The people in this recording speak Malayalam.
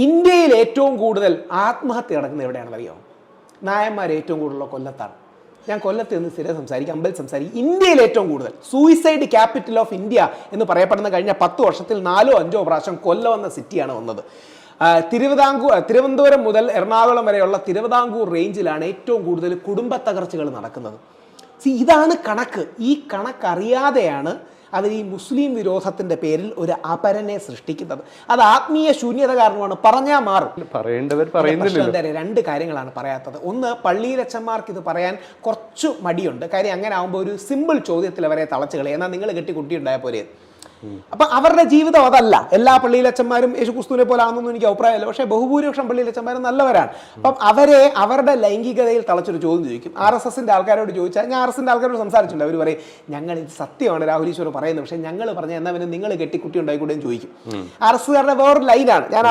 ഇന്ത്യയിൽ ഏറ്റവും കൂടുതൽ ആത്മഹത്യ നടക്കുന്നത് എവിടെയാണെന്ന് അറിയാമോ? നായന്മാർ ഏറ്റവും കൂടുതലുള്ള കൊല്ലത്താണ്. ഞാൻ കൊല്ലത്ത് നിന്ന് സ്ഥിരം സംസാരിക്കും, അമ്പൽ സംസാരിക്കും. ഇന്ത്യയിൽ ഏറ്റവും കൂടുതൽ സൂയിസൈഡ് ക്യാപിറ്റൽ ഓഫ് ഇന്ത്യ എന്ന് പറയപ്പെടുന്ന കഴിഞ്ഞ 10 വർഷത്തിൽ 4 or 5 പ്രാവശ്യം കൊല്ലം എന്ന സിറ്റിയാണ് വന്നത്. തിരുവനന്തപുരം മുതൽ എറണാകുളം വരെയുള്ള തിരുവിതാംകൂർ റേഞ്ചിലാണ് ഏറ്റവും കൂടുതൽ കുടുംബ തകർച്ചകൾ നടക്കുന്നത്. ഇതാണ് കണക്ക്. ഈ കണക്കറിയാതെയാണ് അവർ ഈ മുസ്ലിം വിരോധത്തിന്റെ പേരിൽ ഒരു അപരനെ സൃഷ്ടിക്കുന്നത്. അത് ആത്മീയ ശൂന്യത കാരണമാണ്. പറഞ്ഞാൽ മാറും. പറയുന്നില്ല. 2 കാര്യങ്ങളാണ് പറയാത്തത്. ഒന്ന്, പള്ളിയിലച്ചന്മാർക്ക് ഇത് പറയാൻ കുറച്ചു മടിയുണ്ട്. കാര്യം അങ്ങനെ ആകുമ്പോൾ ഒരു സിമ്പിൾ ചോദ്യത്തിൽ അവരെ തളച്ചു കളയും. എന്നാൽ നിങ്ങൾ കെട്ടി കുട്ടിയുണ്ടായ പോലെ. അപ്പൊ അവരുടെ ജീവിതം അതല്ല. എല്ലാ പള്ളിയിലച്ചന്മാരും യേശു ക്രിസ്തുവിനെ പോലെ ആണെന്നൊന്നും എനിക്ക് അഭിപ്രായമല്ല. പക്ഷേ ബഹുഭൂരിപക്ഷം പള്ളിയിലച്ചന്മാരും നല്ലവരാണ്. അപ്പം അവരെ അവരുടെ ലൈംഗികതയിൽ തളച്ചൊരു ചോദ്യം ചോദിക്കും. RSSന്റെ ആൾക്കാരോട് ചോദിച്ചാൽ, ഞാൻ RSSന്റെ ആൾക്കാരോട് സംസാരിച്ചിട്ടുണ്ട്, അവർ പറയും ഞങ്ങൾ ഇത് സത്യമാണ് രാഹുൽ ഈശ്വർ പറയുന്നത്, പക്ഷേ ഞങ്ങൾ പറഞ്ഞ എന്നാ പിന്നെ നിങ്ങൾ കെട്ടിക്കുട്ടി ഉണ്ടായിക്കൂടെയും ചോദിക്കും. RSSകാരുടെ വേറൊരു ലൈനാണ്. ഞാൻ